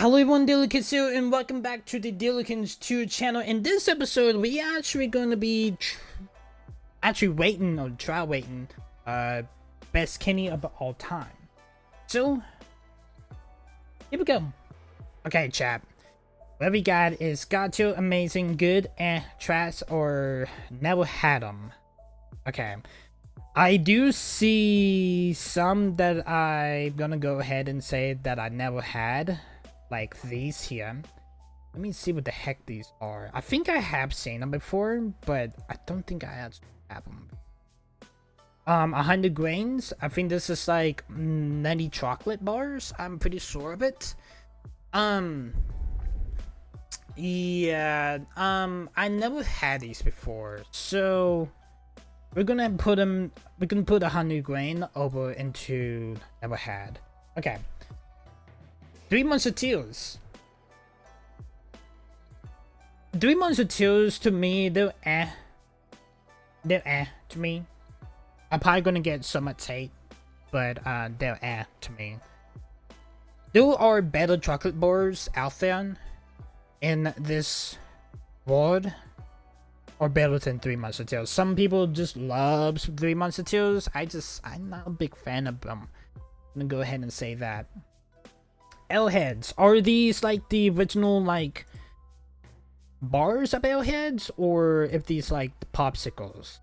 Hello everyone, Dillykins here, and welcome back to the Dillykins 2 channel. In this episode, we actually going to be trial waiting, best Kenny of all time. So, here we go. Okay, chat. What we got is got to amazing, good, trash, or never had them. Okay. I do see some that I'm gonna go ahead and say that I never had. Like these here. Let me see what the heck these are. I think I have seen them before, but I don't think I actually have them. 100 grains. I think this is like nutty chocolate bars. I'm pretty sure of it. Yeah. I never had these before, so we're gonna put them. We're gonna put 100 grain over into never had. Okay. 3 Musketeers. 3 Musketeers to me, they're to me. I'm probably gonna get so much hate, but they're to me. There are better chocolate bars out there in this world, or better than 3 Musketeers. Some people just love 3 Musketeers. I'm not a big fan of them. I'm gonna go ahead and say that. L-heads, are these like the original like bars of L-heads, or if these like the popsicles?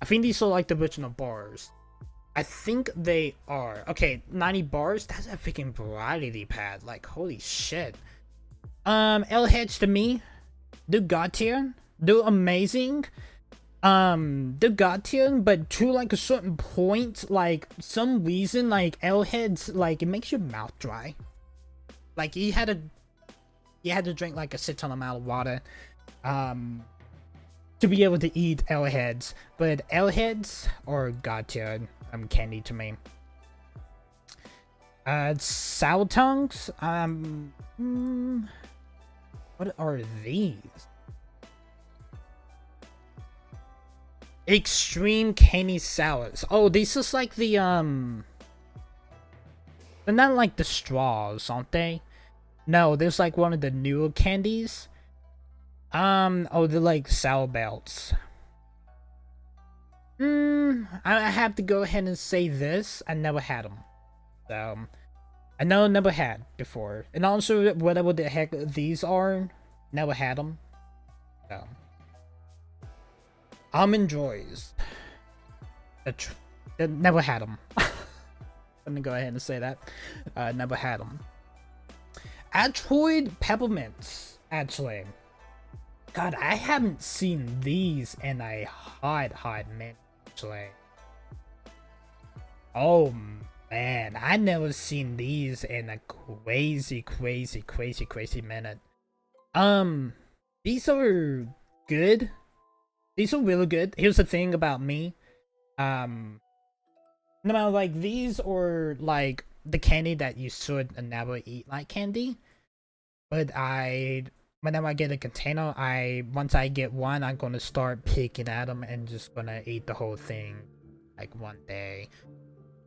I think these are like the original bars. I think they are. Okay, 90 bars, that's a freaking variety pad, like holy shit. L-heads to me, they're god tier, they're amazing. They're god tier, but to like a certain point, like some reason, like L-heads, like it makes your mouth dry. Like you had to drink like a shit ton amount of water, to be able to eat L-heads. But L-heads are god tier candy to me. Sour tongues. What are these? Extreme candy sours. Oh, these is like the they're not like the straws, aren't they? No, there's like one of the newer candies. Oh, they're like sour belts. I have to go ahead and say this. I never had them. So, I know I never had before. And also, whatever the heck these are, never had them. So. Almond Joys. Never had them. I'm gonna go ahead and say that. Never had them. Atroid Peppermints. Actually. God, I haven't seen these in a hot minute. Actually. Oh man, I never seen these in a crazy minute. These are good. These are really good. Here's the thing about me. No matter like these or like the candy that you should never eat like candy. But whenever I get a container, once I get one, I'm gonna start picking at them and just gonna eat the whole thing like one day.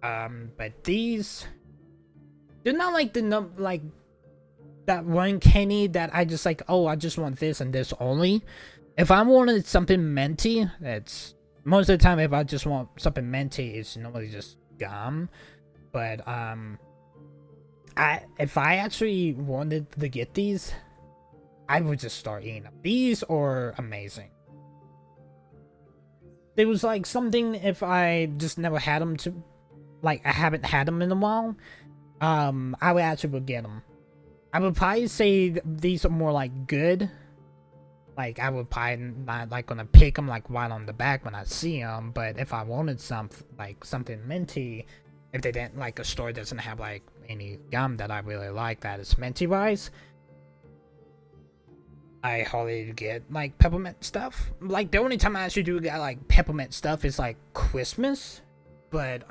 But these, they're not like like that one candy that I just like, oh, I just want this and this only. If I wanted something minty, that's most of the time. If I just want something minty, it's normally just gum. But if I actually wanted to get these, I would just start eating them. These are amazing. There was like something if I just never had them to, like I haven't had them in a while. I would actually get them. I would probably say these are more like good. Like, I would probably not like gonna pick them like right on the back when I see them, but if I wanted something minty, if they didn't like a store doesn't have like any gum that I really like that is minty wise, I hardly get like peppermint stuff. Like the only time I actually do get like peppermint stuff is like Christmas, but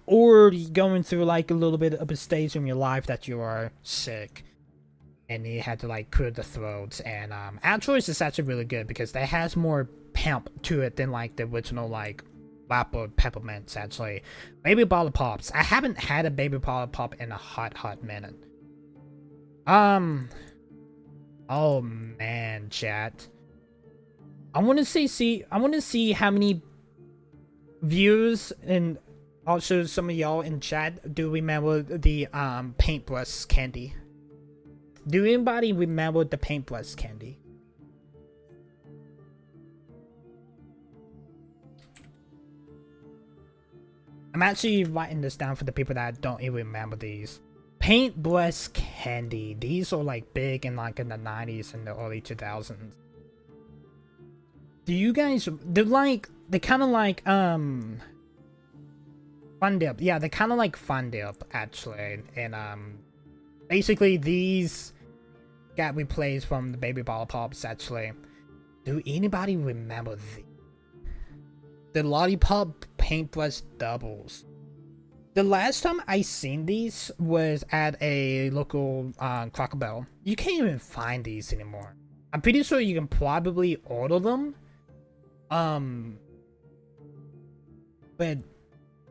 or going through like a little bit of a stage in your life that you are sick. And you had to like clear the throats, and Atroids is actually really good because it has more pump to it than like the original like apple peppermints actually. Baby bottle pops. I haven't had a baby bottle pop in a hot minute. Oh man, chat. I want to see how many views and also some of y'all in chat do remember the paintbrush candy. Do anybody remember the paintbrush candy? I'm actually writing this down for the people that don't even remember these. Paintbrush candy. These are like big in like in the 90s and the early 2000s. Do you guys, they're kind of like Fun Dip. Yeah, they're kind of like Fun Dip actually. And basically these got replaced from the baby bottle pops actually. Do anybody remember these? The lollipop paintbrush doubles. The last time I seen these was at a local Cracker Barrel. You can't even find these anymore. I'm pretty sure you can probably order them. But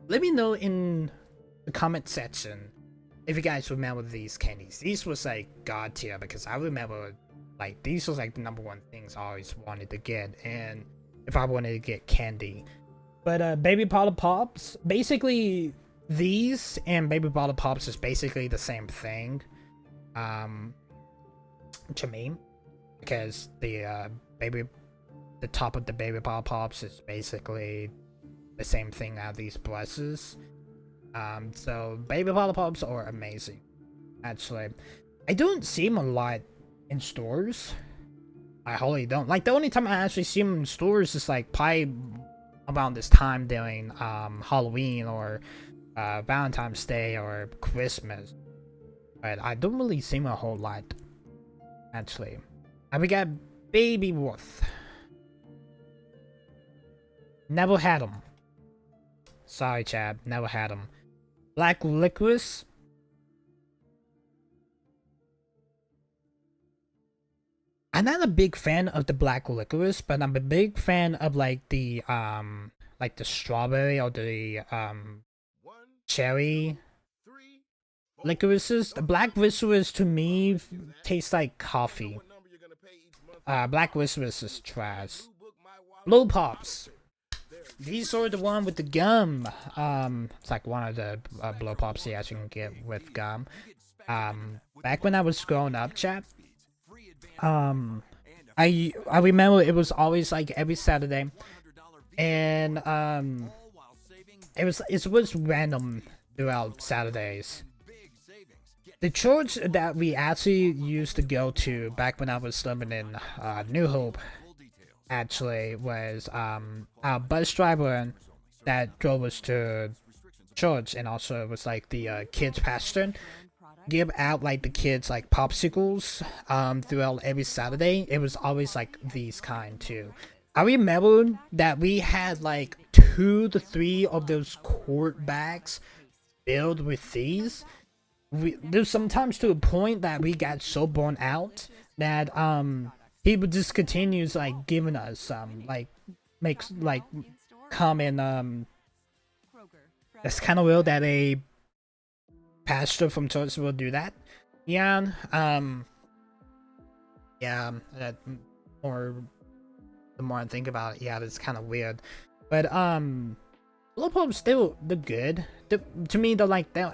let me know in the comment section if you guys remember these candies. These was like god tier because I remember like these was like the #1 things I always wanted to get, and if I wanted to get candy. But baby bottle pops, basically these and baby bottle pops is basically the same thing to me, because the top of the baby bottle pops is basically the same thing as these brushes. So baby bottle pops are amazing actually. I don't see them a lot in stores. I wholly don't. Like the only time I actually see them in stores is like probably around this time during Halloween or Valentine's Day or Christmas, but I don't really see them a whole lot actually. And we got Baby Worth. Never had them. Sorry, Chad. Never had them. Black Licorice. I'm not a big fan of the black licorice, but I'm a big fan of like the strawberry or the cherry licorices. The black licorice to me tastes like coffee. Black licorice is trash. Blow pops. These are the one with the gum. It's like one of the blow pops you actually can get with gum. Back when I was growing up, chat. I remember it was always like every Saturday, and it was random throughout Saturdays. The church that we actually used to go to back when I was living in New Hope actually was our bus driver that drove us to church, and also it was like the kids pastor give out like the kids like popsicles throughout every Saturday. It was always like these kind too. I remember that we had like 2 to 3 of those quart bags filled with these. There's sometimes to a point that we got so burnt out that people just continues like giving us makes like come and that's kind of weird that a pastor from church will do that. Yeah, or the more I think about it, yeah, that's kind of weird. But blow pops still they're good. To me, they're like they're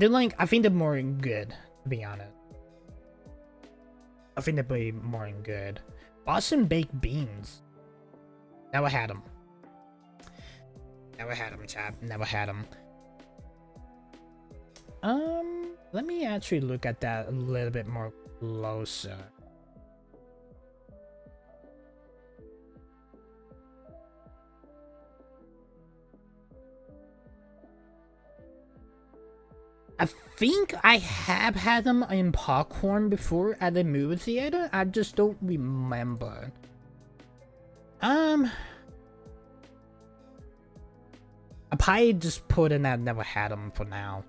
like, I think they're more good, to be honest. I think they'd be more good. Boston baked beans. Never had them. Never had them, chap. Never had them. Let me actually look at that a little bit more closer. I think I have had them in popcorn before at the movie theater. I just don't remember. I probably just put in that never had them for now.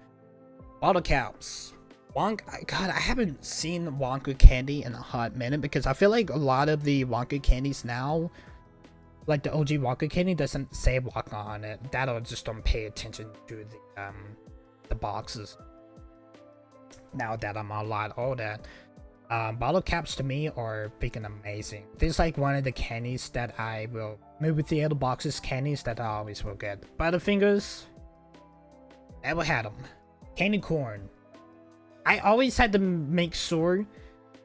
Bottle caps. Wonka. God, I haven't seen Wonka candy in a hot minute because I feel like a lot of the Wonka candies now like the OG Walker candy doesn't say Walker on it. That'll just don't pay attention to the boxes. Now that I'm a lot older, bottle caps to me are freaking amazing. This is like one of the candies that I will move with the other boxes candies that I always will get. Butterfingers, never had them. Candy corn, I always had to make sure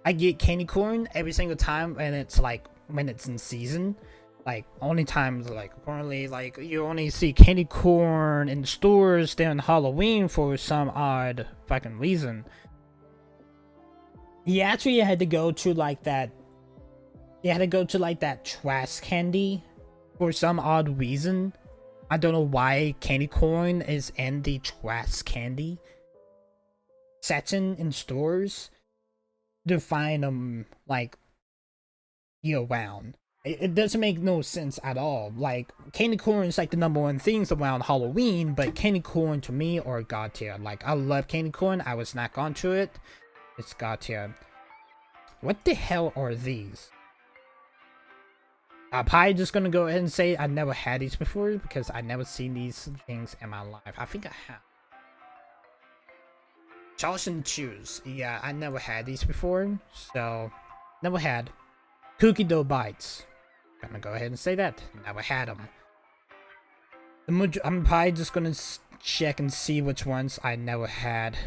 I get candy corn every single time, and it's like when it's in season. Like only times like currently like you only see candy corn in the stores during Halloween for some odd fucking reason. You actually had to go to like that. You had to go to like that trash candy for some odd reason. I don't know why candy corn is in the trash candy section in stores to find them like year round. It doesn't make no sense at all. Like candy corn is like the #1 things around Halloween, but candy corn to me are god tier. Like I love candy corn. I was not onto it. It's god tier. What the hell are these? I'm probably just gonna go ahead and say I never had these before because I never seen these things in my life. I think I have. Charleston Chews. Yeah, I never had these before, so never had. Cookie dough bites. Gonna go ahead and say that. Never had them. I'm probably just gonna check and see which ones I never had.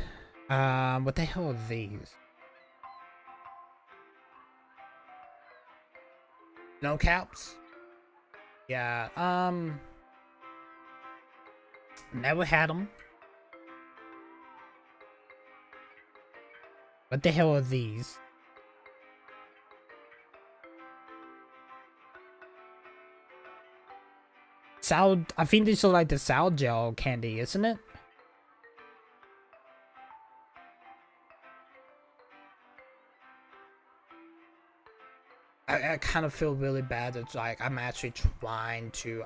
What the hell are these? No caps? Yeah, never had them. What the hell are these? I think these are like the sour gel candy, isn't it? I kind of feel really bad. It's like I'm actually trying to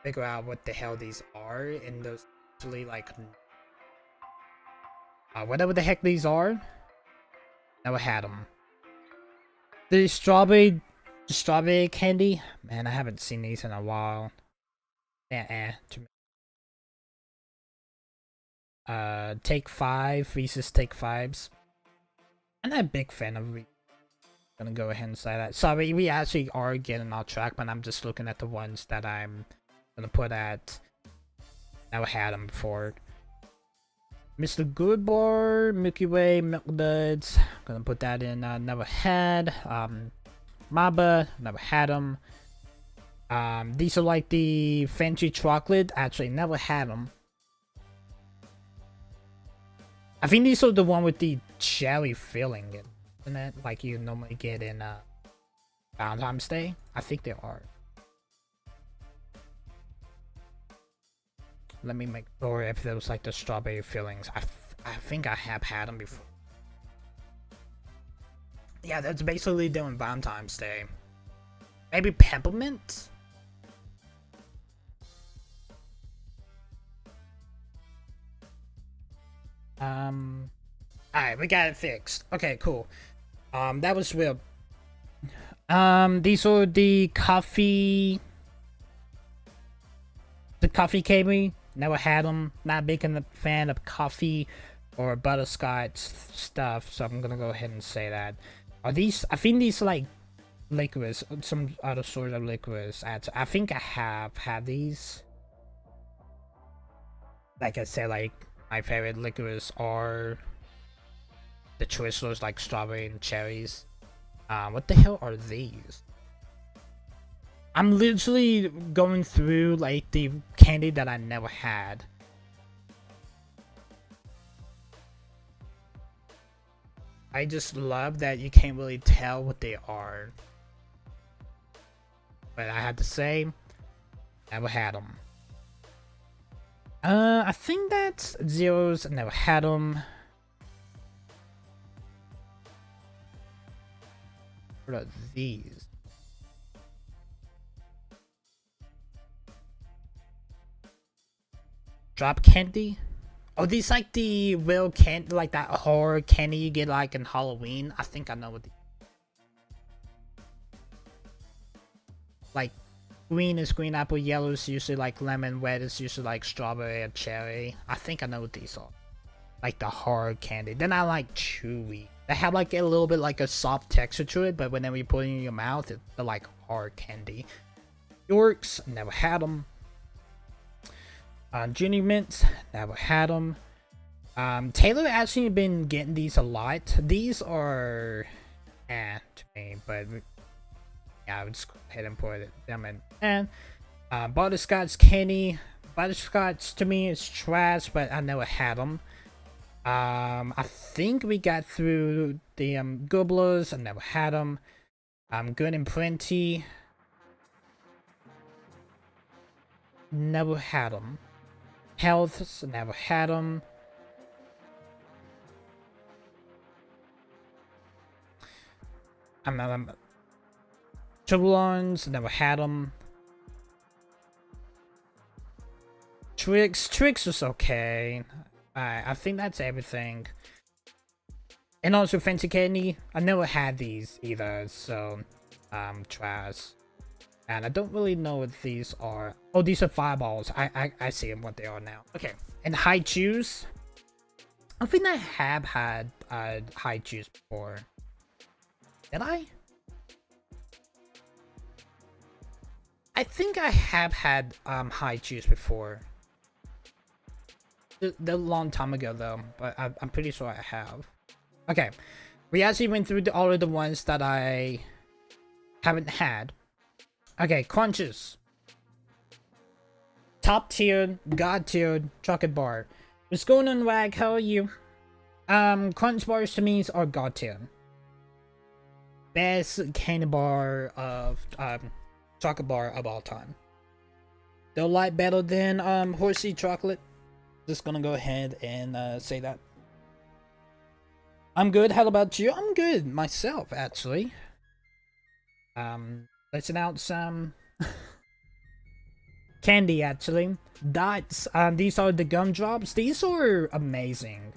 figure out what the hell these are, and those actually like whatever the heck these are. Never had them. The strawberry candy, man, I haven't seen these in a while. To me. Take 5, Reese's Take 5s. I'm not a big fan of Reese's. Gonna go ahead and say that. Sorry, we actually are getting off track, but I'm just looking at the ones that I'm gonna put at. Never had them before. Mr. Goodbar, Milky Way, Milk Duds. Gonna put that in. Never had. Maba, never had them. These are like the fancy chocolate. Actually, never had them. I think these are the one with the cherry filling, isn't it? Like you normally get in Valentine's Day. I think they are. Let me make sure if there was like the strawberry fillings. I think I have had them before. Yeah, that's basically doing Valentine's Day. Maybe peppermint? Alright, we got it fixed. Okay, cool. That was real. These are the coffee candy. Never had them. Not big a fan of coffee or butterscotch stuff, so I'm gonna go ahead and say that. Are these? I think these are like licorice, some other sort of licorice. I think I have had these. Like I said, like my favorite licorice are the Twizzlers, like strawberry and cherries. What the hell are these? I'm literally going through like the candy that I never had. I just love that you can't really tell what they are. But I have to say, never had them. I think that's zeros. Never had them. What are these? Drop candy? Oh, these like the real candy, like that horror candy you get like in Halloween. I think I know what. Like green is green apple, yellow is usually like lemon, red is usually like strawberry or cherry. I think I know what these are. Like the hard candy. Then I like chewy. They have like a little bit like a soft texture to it, but whenever you put it in your mouth, they're like hard candy. Yorks, never had them. Junior Mints, never had them. Taylor actually been getting these a lot. These are to me, but yeah, I would just go ahead and put them in. And butterscotch candy. Butterscotch to me is trash, but I never had them. I think we got through the gobblers. I never had them. Good and plenty. Never had them. Healths, never had them. Troublons, never had them. Tricks was okay. I think that's everything. And also fancy candy, I never had these either, so trash. And I don't really know what these are. Oh, these are fireballs. I see what they are now. Okay, and high chews. I think I have had high chews before. Did I? I think I have had high chews before. They're a long time ago though, but I'm pretty sure I have. Okay, we actually went through all of the ones that I haven't had. Okay, crunches. Top tier, god tier chocolate bar. What's going on, Wag? How are you? Crunch bars to me are god tier. Best candy bar of chocolate bar of all time. They're a lot better than horsey chocolate. Just gonna go ahead and say that. I'm good. How about you? I'm good myself, actually. Let's announce some candy, actually. Dots. These are the gumdrops. These are amazing.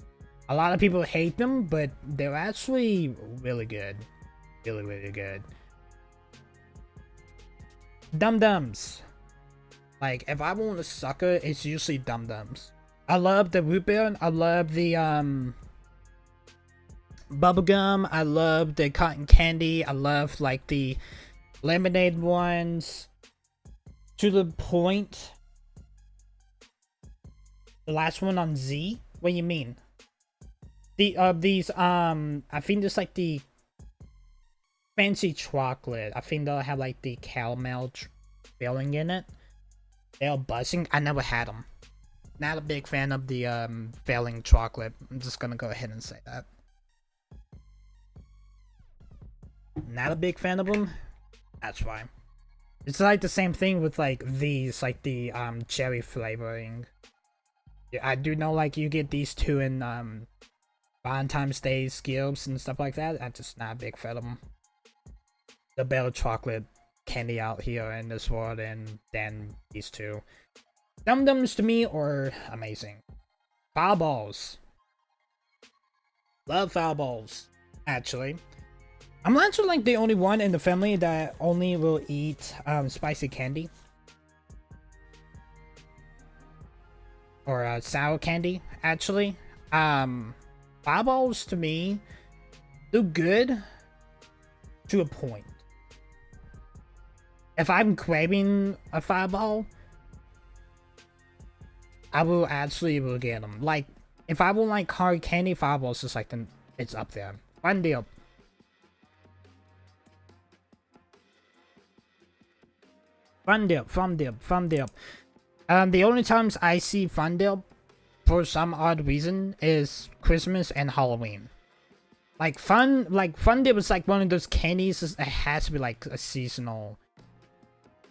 A lot of people hate them, but they're actually really good. Really, really good. Dum Dums. Like, if I want a sucker, it's usually Dum Dums. I love the root beer. I love the bubblegum. I love the cotton candy. I love like the lemonade ones. To the point. The last one on Z? What do you mean? These I think there's like the fancy chocolate. I think they'll have like the caramel filling in it. They're buzzing. I never had them. Not a big fan of the filling chocolate. I'm just gonna go ahead and say that. Not a big fan of them. That's why. It's like the same thing with like these, like the cherry flavoring. Yeah, I do know like you get these two in Valentine's Day skills and stuff like that. I'm just not a big fan of them. The better chocolate candy out here in this world and then these two. Dum Dums to me are amazing. Fireballs. Love fireballs, actually. I'm actually like the only one in the family that only will eat spicy candy. Or sour candy, actually. Fireballs to me, they're good to a point. If I'm craving a fireball, I will actually get them. Like, if I want like hard candy, fireballs is like it's up there. Fun deal. Fun dip. The only times I see fun dip, for some odd reason, is Christmas and Halloween. Like fun dip is like one of those candies. It has to be like a seasonal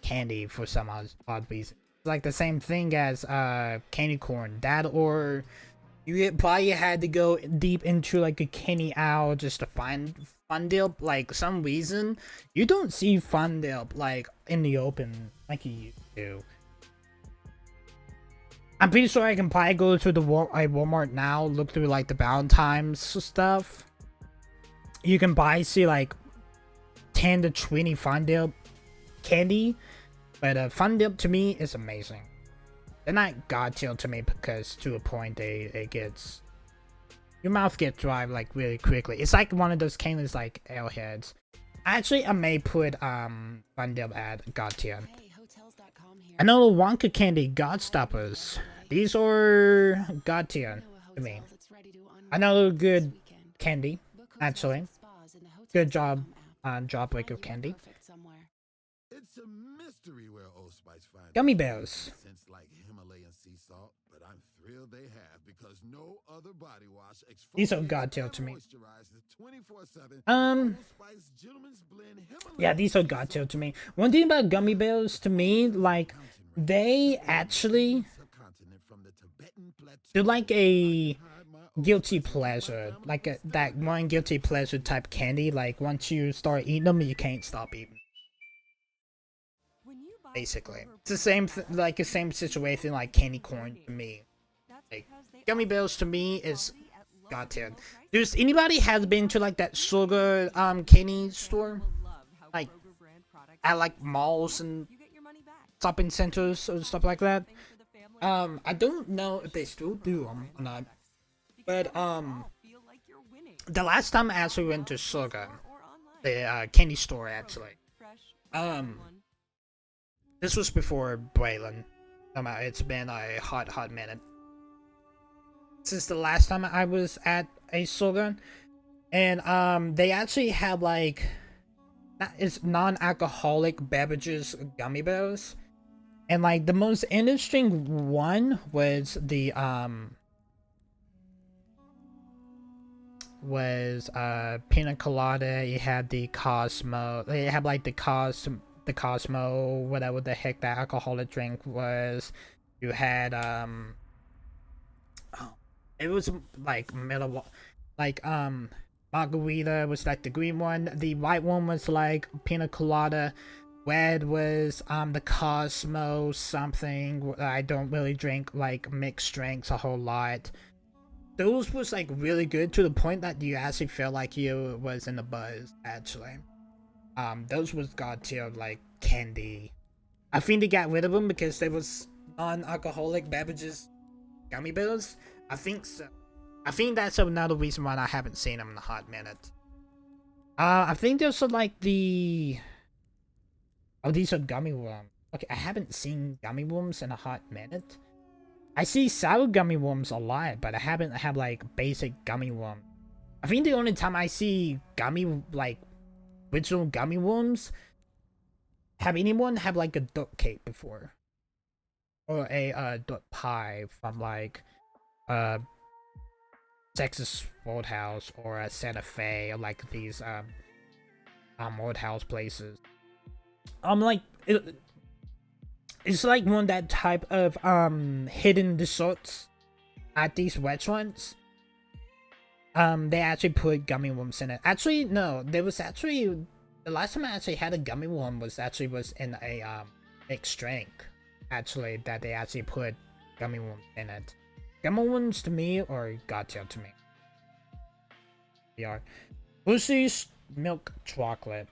candy for some odd reason. It's like the same thing as candy corn. That, or you probably had to go deep into like a candy owl just to find fun dip. Like some reason you don't see fun dip like in the open like you used to. I'm pretty sure I can probably go to the Walmart now, look through like the Valentine's stuff. You can probably see like 10 to 20 fun dip candy, but Fun Dip to me is amazing. They're not god tier to me because to a point it gets, your mouth gets dry like really quickly. It's like one of those candies like Airheads. Actually, I may put Fun Dip at god tier. Another Wonka candy, Godstoppers. These are god tier to me. Another good candy, actually. Good job on Jawbreaker candy. It's a mystery where Old Spice finds Gummy bears. scents like Himalayan sea salt, but I'm thrilled they have because no other body wash These are god tier to me. moisturizes 24/7. Old Spice Gentleman's Blend Himalayan Yeah, these are god tier to me. One thing about gummy bears to me, like, they actually subcontinent from the Tibetan plateau. do like a guilty pleasure, like that one guilty pleasure type candy. Like once you start eating them, you can't stop eating. Basically, it's the same, like the same situation like candy corn to me. Like gummy bears to me is god tier. Does anybody have been to like that sugar candy store, like at like malls and shopping centers or stuff like that? I don't know if they still do them or not, but the last time I actually went to Sugar, the candy store actually, this was before Braylon. It's been a hot minute since the last time I was at a Sugar, and they actually have like, it's non-alcoholic beverages gummy bears, and like the most interesting one was the pina colada. You had the Cosmo. They have like the Cosmo, whatever the heck that alcoholic drink was. You had it was like margarita was like the green one. The white one was like pina colada. Red was the Cosmo something. I don't really drink like mixed drinks a whole lot. Those was like really good to the point that you actually feel like you was in the buzz actually. Those was god tier like candy. I think they got rid of them because there was non-alcoholic beverages gummy bears. I think so. I think that's another reason why I haven't seen them in a hot minute. I think there's like the, oh, these are gummy worms. Okay, I haven't seen gummy worms in a hot minute. I see sour gummy worms a lot, but I haven't had like basic gummy worm. I think the only time I see gummy, like original gummy worms, have anyone have like a duck cake before? Or a duck pie from like Texas Roadhouse or Santa Fe, or like these Roadhouse places. Like it's like one of that type of hidden desserts at these restaurants. They actually put gummy worms in it. Actually, no, there was actually the last time I actually had a gummy worm was in a mixed drink. Actually, that they actually put gummy worms in it. Gummy worms to me are god tier to me. They are. Hershey's milk chocolate.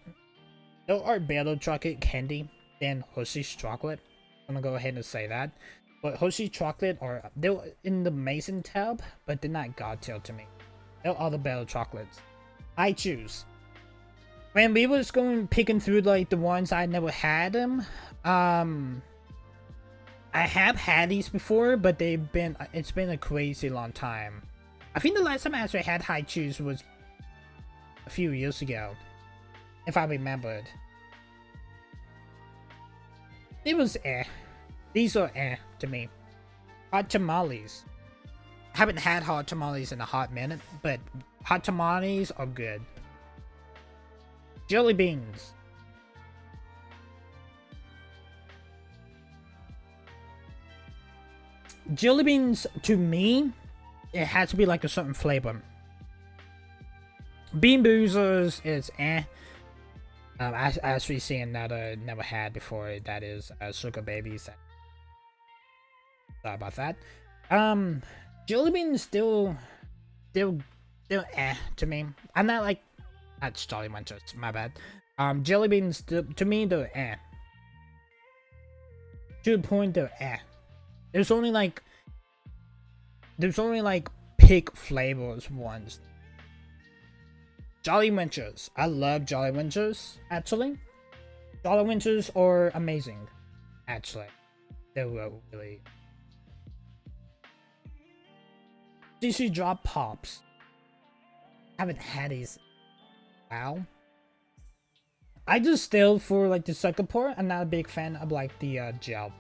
There are better chocolate candy than Hershey's chocolate. I'm gonna go ahead and say that. But Hershey's chocolate are, they're in the Mason tab, but they're not god tier to me. There are other better chocolates. I choose. When we was going picking through like the ones I never had them, I have had these before, but it's been a crazy long time. I think the last time I actually had High Chews was a few years ago, if I remembered. It was These are to me. Hot tamales. I haven't had hot tamales in a hot minute, but hot tamales are good. Jelly beans. Jelly beans, to me, it has to be like a certain flavor. Bean Boozers is I actually see another never had before, that is Sugar Babies. Sorry about that. Jelly beans still to me. I'm not like, that's Jolly Munchers, my bad. Jelly beans to me they're to the point of There's only like pig flavors ones. Jolly Ranchers. I love Jolly Ranchers, actually. Jolly Ranchers are amazing, actually. They were really. DC Drop Pops. Haven't had these. Wow. I just still for like the second part. I'm not a big fan of like the gel.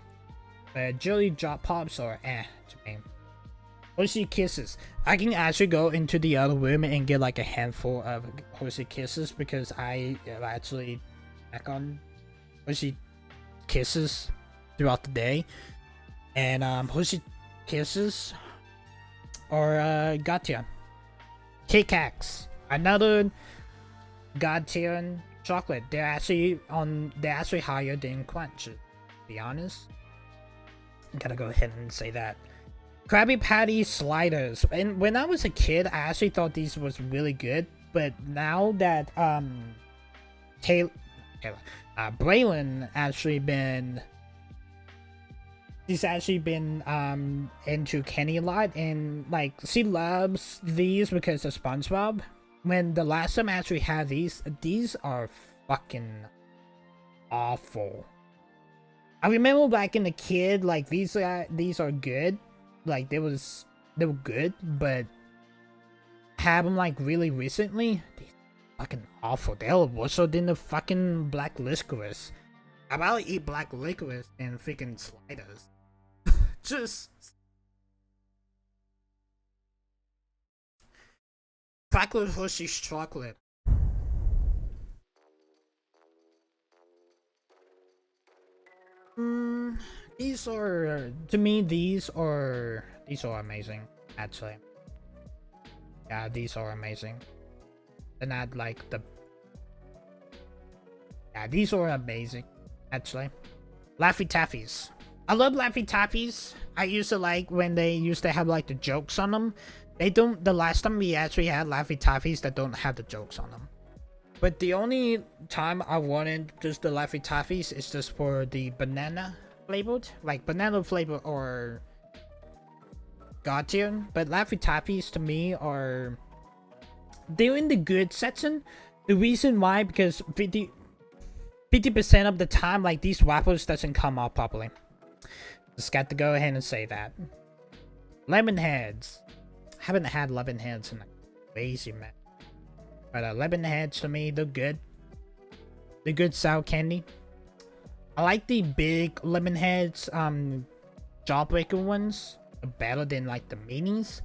But Jelly Drop Pops are to me. Horsey Kisses. I can actually go into the other room and get like a handful of Horsey Kisses because I actually back on Horsey Kisses throughout the day. And Horsey Kisses or Gotcha. K-Cax. Another God tier chocolate. They're actually higher than Crunch, to be honest. I gotta go ahead and say that. Krabby Patty sliders. And when I was a kid, I actually thought these was really good. But now that Braylon actually been into Kenny a lot, and like she loves these because of SpongeBob. When the last time I actually had these are fucking awful. I remember back in the kid, like these are good, like they were good, but have them like really recently, they fucking awful. They're worse than the fucking black licorice. I'd rather eat black licorice than freaking sliders. Just chocolate Hershey's chocolate. These are, to me, these are amazing, actually. Yeah, these are amazing. They're not like the. Yeah, these are amazing, actually. Laffy Taffies. I love Laffy Taffies. I used to like when they used to have like the jokes on them. They don't. The last time we actually had Laffy Taffies that don't have the jokes on them. But the only time I wanted just the Laffy Taffies is just for the banana flavored, like banana flavor or Gothian. But Laffy Taffies to me are, they're in the good section. The reason why, because 50% of the time, like these wrappers doesn't come out properly. Just got to go ahead and say that. Lemon heads. Haven't had lemon heads in a crazy man. But lemon heads to me, they're good. They're good sour candy. I like the big lemon heads, jawbreaker ones. They're better than like the minis.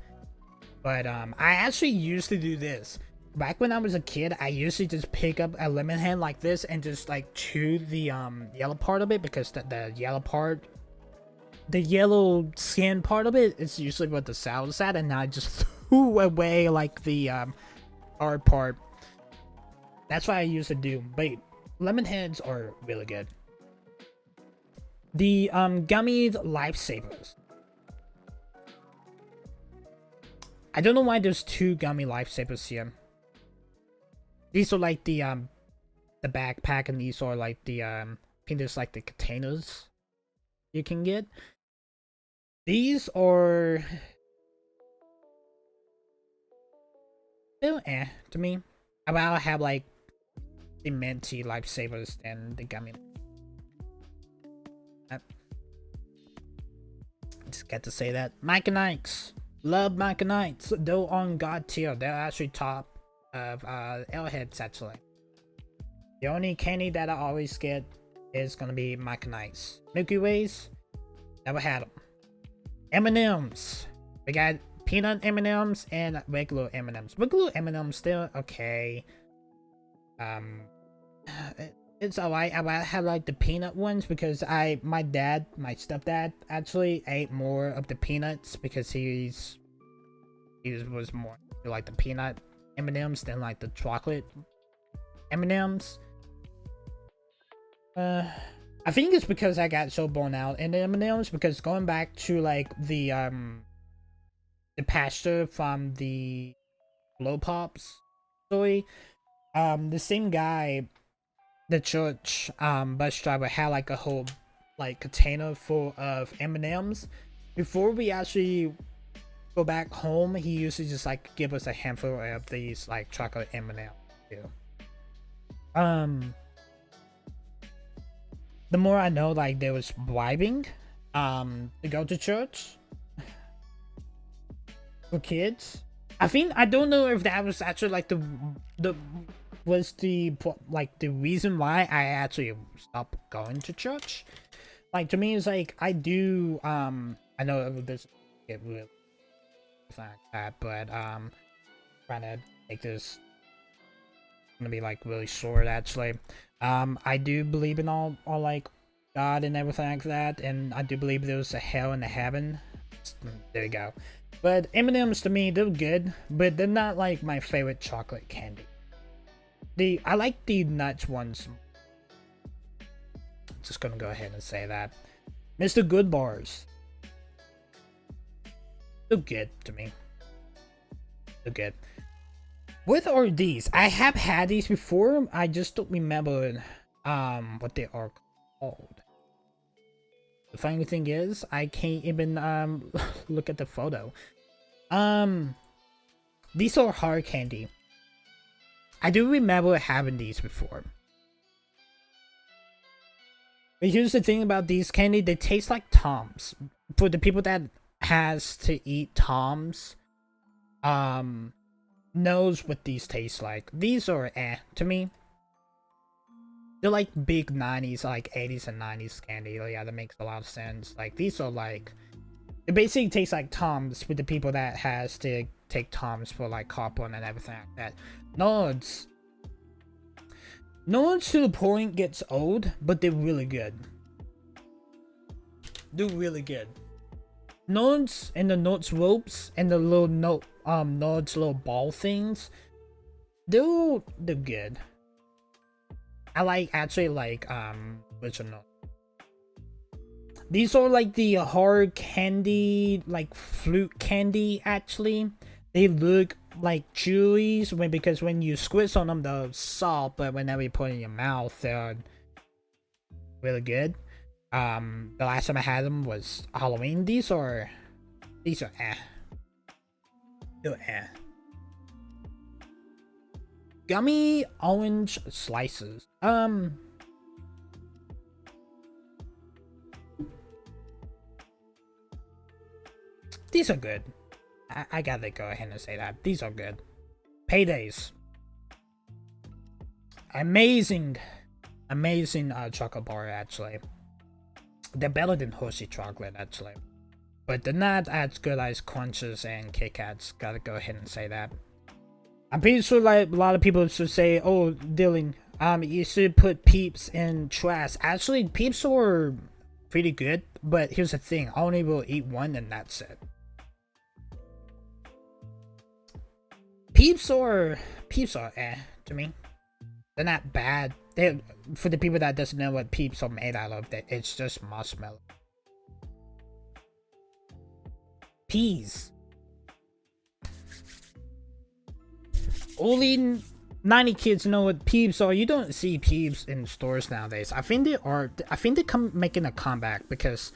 But I actually used to do this. Back when I was a kid, I usually just pick up a lemon head like this and just like chew the yellow part of it, because the yellow part, the yellow skin part of it is usually what the sour's at, and I just threw away like the hard part. That's what I used to do. But lemon heads are really good. The gummy lifesavers. I don't know why there's two gummy lifesavers here. These are like the backpack, and these are like the I think there's like the containers you can get. These are still to me. I'd rather have like the minty lifesavers than the gummy. Just got to say that. Mike and Ike's. Love Mike and Ike's. They're on God tier. They're actually top of Airheads, actually. The only candy that I always get is gonna be Mike and Ike's. Milky Ways, never had them. M&M's. We got peanut M&M's and regular M&M's. Regular M&M's still okay. It's alright. I have like the peanut ones because my stepdad actually ate more of the peanuts because he was more like the peanut M&M's than like the chocolate M&M's. I think it's because I got so burnt out in the M&M's, because going back to like the pastor from the Blow Pops story, the same guy, the church bus driver, had like a whole like container full of M&Ms. Before we actually go back home, he usually just like give us a handful of these like chocolate M&Ms too. The more I know, like there was bribing to go to church for kids. I don't know if that was actually like the like the reason why I actually stopped going to church. Like to me it's like I do I know this get really like that, but trying to make this gonna be like really short actually. I do believe in all like God and everything like that, and I do believe there's a hell and a heaven. There you go. But M&M's to me, they're good, but they're not like my favorite chocolate candy. I like the nuts ones. Just gonna go ahead and say that. Mr. Good bars. They're good to me. They're good. What are these? I have had these before. I just don't remember what they are called. The funny thing is, I can't even look at the photo. These are hard candy. I do remember having these before. But here's the thing about these candy, they taste like Toms. For the people that has to eat Toms, knows what these taste like. These are to me. They're like big 90s, like 80s and 90s candy. Yeah, that makes a lot of sense. Like these are like, it basically tastes like Toms with the people that has to take Toms for like carbon and everything like that. Nods to the point gets old, but they're really good. They're really good. Nods and the Nods ropes and the little Nods little ball things. They're good. I actually like original. These are like the hard candy, like fruit candy actually. They look like chewies because when you squish on them they're soft, but whenever you put it in your mouth they're really good. The last time I had them was Halloween. These are They're gummy orange slices. These are good. I gotta go ahead and say that. These are good. Paydays. Amazing chocolate bar actually. They're better than Hershey chocolate actually. But they're not as good as Crunches and Kit Kats. Gotta go ahead and say that. I'm pretty sure like a lot of people should say, oh Dylan, you should put Peeps in trash. Actually Peeps are pretty good, but here's the thing, I only will eat one and that's it. Peeps are to me. They're not bad. They, for the people that doesn't know what Peeps are made out of, it's just marshmallow. Peas. Only 90 kids know what Peeps are. You don't see Peeps in stores nowadays. I think they come making a comeback because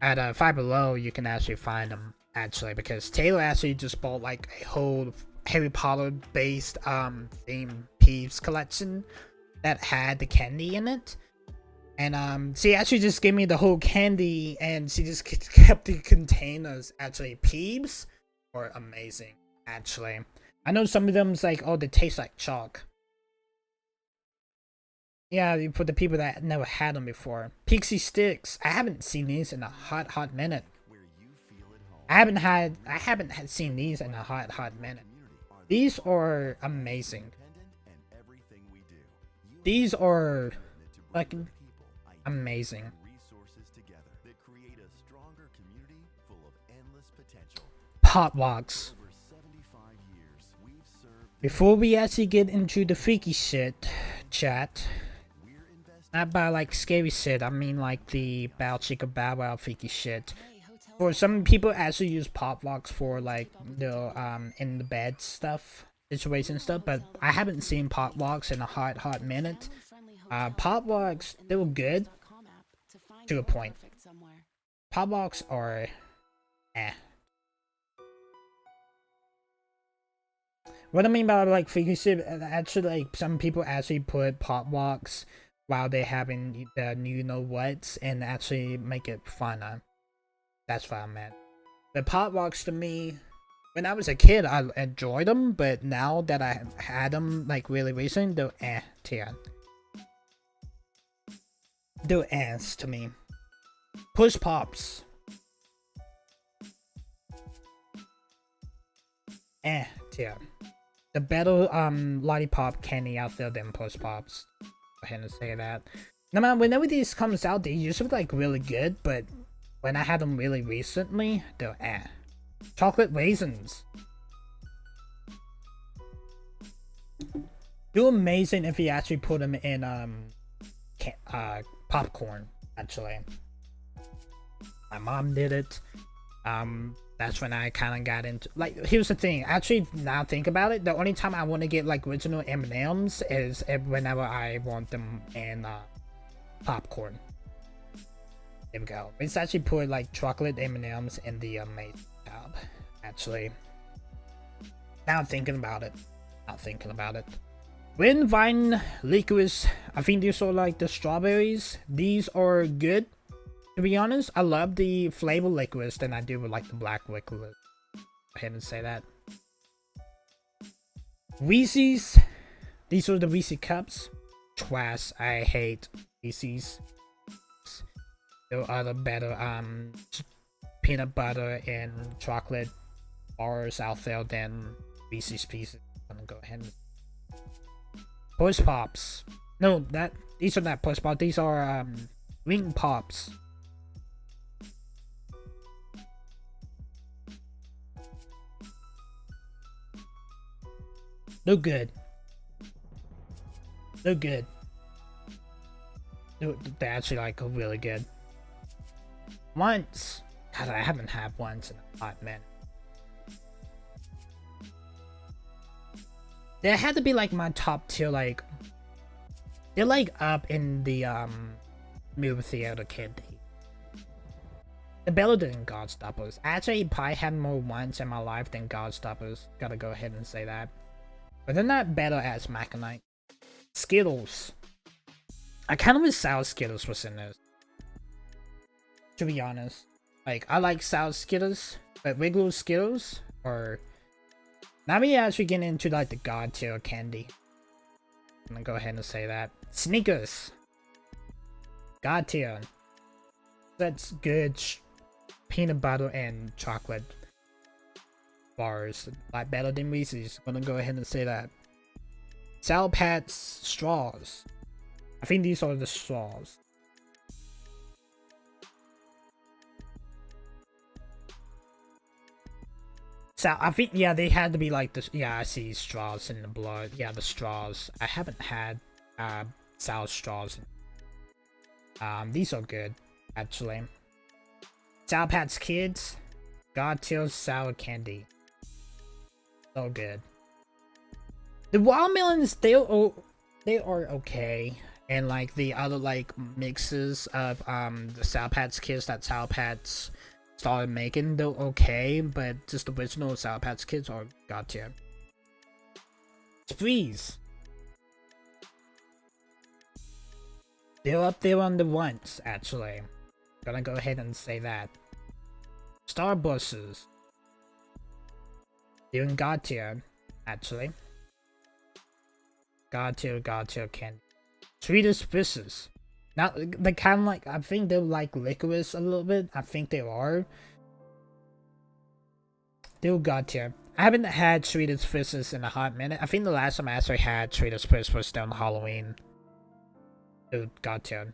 at Five Below you can actually find them actually, because Taylor actually just bought like a whole Harry Potter based theme Peeps collection that had the candy in it, and she actually just gave me the whole candy and she just kept the containers. Actually Peeps are amazing actually. I know some of them's like, oh, they taste like chalk. Yeah, for the people that never had them before. Pixie Sticks. I haven't seen these in a hot minute. I haven't seen these in a hot minute. These are amazing. These are like amazing. Pop Rocks. Before we actually get into the freaky shit, chat, not by like scary shit, I mean like the Bow Chicka Bow Wow freaky shit. For some people actually use Pop Rocks for like the in the bed stuff, situation stuff, but I haven't seen Pop Rocks in a hot minute. Pop Rocks, they were good. to a point. Pop Rocks are eh. What I mean by like figurative, actually like some people actually put Pop Rocks while they're having the you know what's and actually make it funner. That's what I meant. The Pop Rocks to me, when I was a kid, I enjoyed them, but now that I had them like really recent, they're tier. They're ass to me. Push Pops. Tier. The better lollipop candy out there than Push Pops. Go ahead and say that. No matter whenever these comes out, they usually like really good, but when I had them really recently, they're Chocolate raisins. They're amazing if you actually put them in popcorn. Actually, my mom did it. That's when I kind of got into like. Here's the thing. Actually, now think about it. The only time I want to get like original M&Ms is whenever I want them in popcorn. There we go. Let's actually put like chocolate M&Ms in the amazing tab. Actually, now thinking about it. Not thinking about it. Wind Vine licorice. I think these are like the strawberries. These are good. To be honest, I love the flavor licorice than I do with like the black licorice. Go ahead and say that. Reese's. These are the Reese's cups. Trash. I hate Reese's. There are the better peanut butter and chocolate bars out there than Reese's Pieces. I'm gonna go ahead and Push Pops. No, these are not Push Pops. These are Ring Pops. They're good. They're good. They're actually like really good. Once, God, I haven't had once in a hot minute. They had to be like my top tier, like they're like up in the movie theater candy. They're better than Godstoppers. Actually, probably had more once in my life than Godstoppers. Gotta go ahead and say that. But they're not better as Maconite. Skittles. I kind of wish sour Skittles was in this. To be honest. Like, I like sour Skittles, but regular Skittles are... Now we actually get into like the god tier candy. I'm gonna go ahead and say that. Snickers. God tier. That's good. Peanut butter and chocolate bars. Like better than Reese's. I'm gonna go ahead and say that. Sour Patch straws. I think these are the straws. So I think yeah they had to be like this. Yeah, I see straws in the blood. Yeah, the straws. I haven't had sour straws. These are good actually. Sour Patch Kids, God tier sour candy. So good. The watermelons they are okay, and like the other like mixes of the Sour Patch Kids that Sour Patch started making, they're okay, but just the original Sour Patch Kids are god tier. Sprees. They're up there on the ones, actually. Gonna go ahead and say that. Starbursts. They're in god tier, actually. God tier candy. Sweetest Fishes. Now, they kind of like, I think they're like licorice a little bit. I think they are. They're god tier. I haven't had Sweetest Fishes in a hot minute. I think the last time I actually had Sweetest Fish was down Halloween. They're god tier.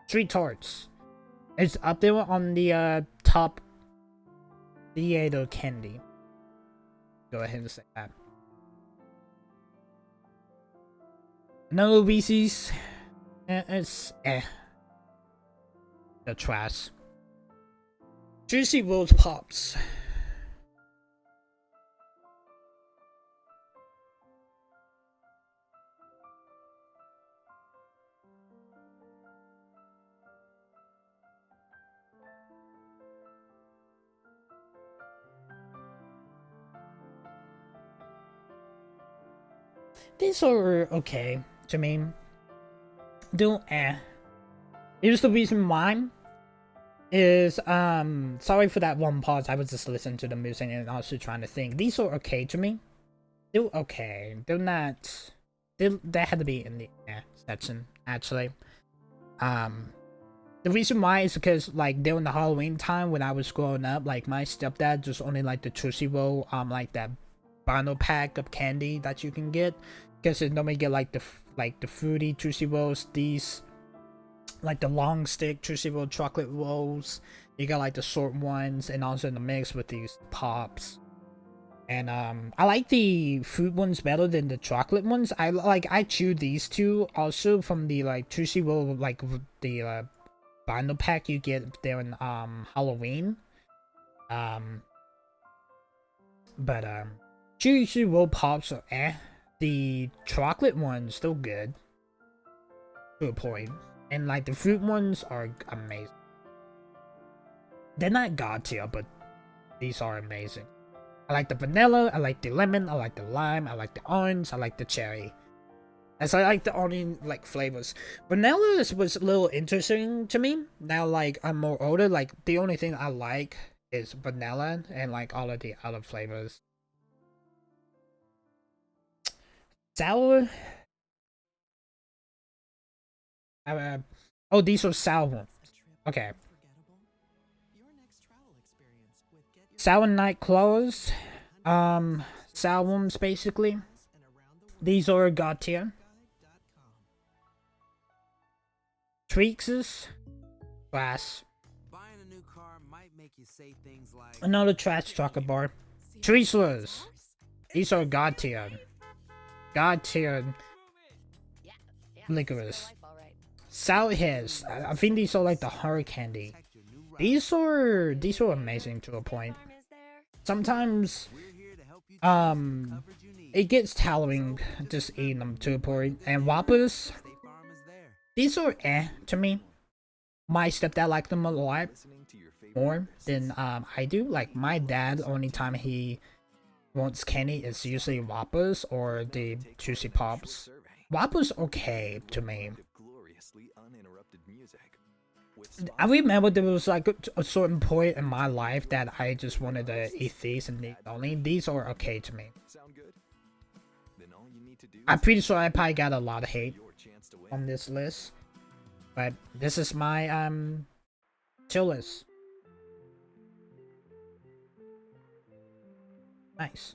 Sweet Tarts. It's up there on the top theater candy. Go ahead and say that. No Reese's. It's the trash. Juicy Rose Pops. these are okay to me. They're Here's the reason why. Is sorry for that one pause. I was just listening to the music and also trying to think. These are okay to me. They're okay. They're not. They had to be in the section actually. The reason why is because like during the Halloween time when I was growing up, like my stepdad just only like the Tootsie Roll, like that bundle pack of candy that you can get, because it normally get like the fruity Tootsie Rolls, these like the long stick Tootsie Roll chocolate rolls. You got like the short ones, and also in the mix with these pops. And I like the fruit ones better than the chocolate ones. I chew these two also from the like Tootsie Roll, like the bundle pack you get there in Halloween. But Tootsie Roll pops are the chocolate ones still good to a point, and like the fruit ones are amazing. They're not god tier, but these are amazing. I like the vanilla, I like the lemon, I like the lime, I like the orange, I like the cherry. As I like the only like flavors. Vanilla was a little interesting to me. Now like I'm more older, like the only thing I like is vanilla and like all of the other flavors. Sour. Oh, these are sour. Okay. Sour Night Claws. Sour ones basically. These are god tier. Treexes. Glass. Another trash chocolate bar. Treeslers. These are god tier. God tier. Licorice. Sour Hairs. I think these are like the hard candy. These are amazing to a point. Sometimes it gets tiring just eating them to a point. And Whoppers, these are to me. My stepdad liked them a lot more than I do. Like my dad, only time he wants candy is usually Whoppers or the Juicy Pops. Whoppers okay to me. I remember there was like a certain point in my life that I just wanted to eat these and these only. These are okay to me. I'm pretty sure I probably got a lot of hate on this list, but this is my chill list. Nice.